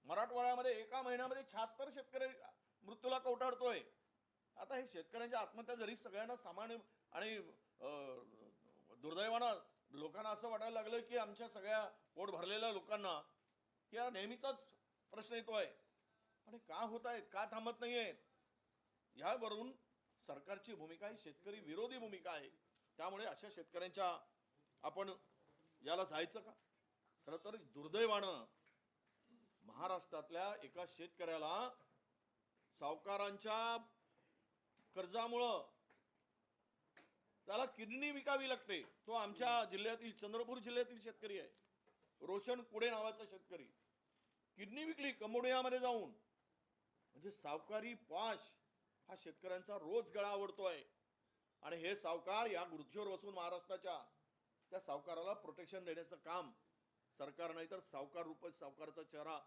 मराठवाड्यामध्ये एका महिन्यामध्ये 76 शेतकरी मृत्यूला कवटाळतोय. आता हे शेतकऱ्यांच्या आत्महत्या जरी सगळ्यांना सामान्य आणि दुर्दैवानं लोकांना असं वाटायला लागलं की आमच्या सगळ्या पोट भरलेल्या लोकांना की हा नेहमीचाच प्रश्न येतोय, पण हे का होत आहेत, का थांबत नाही आहेत, यावरून सरकारची भूमिका ही शेतकरी विरोधी भूमिका आहे. त्यामुळे अशा शेतकऱ्यांच्या आपण याला जायचं का? खरं तर दुर्दैवानं महाराष्ट्रातल्या एका शेतकऱ्याला सावकारांच्या कर्जामुळं त्याला किडनी विकावी लागते. तो आमच्या जिल्ह्यातील चंद्रपूर जिल्ह्यातील शेतकरी आहे, रोशन कुडे नावाचा शेतकरी. किडनी विकली कंबोडियामध्ये जाऊन. म्हणजे सावकारी पाश हा शेतकऱ्यांचा रोज गळा आवडतोय. आणि हे सावकार या खुर्चीवर बसून महाराष्ट्राच्या त्या सावकाराला प्रोटेक्शन देण्याचं काम सरकार, नाही तर सावकार रूप सावकाराचा चेहरा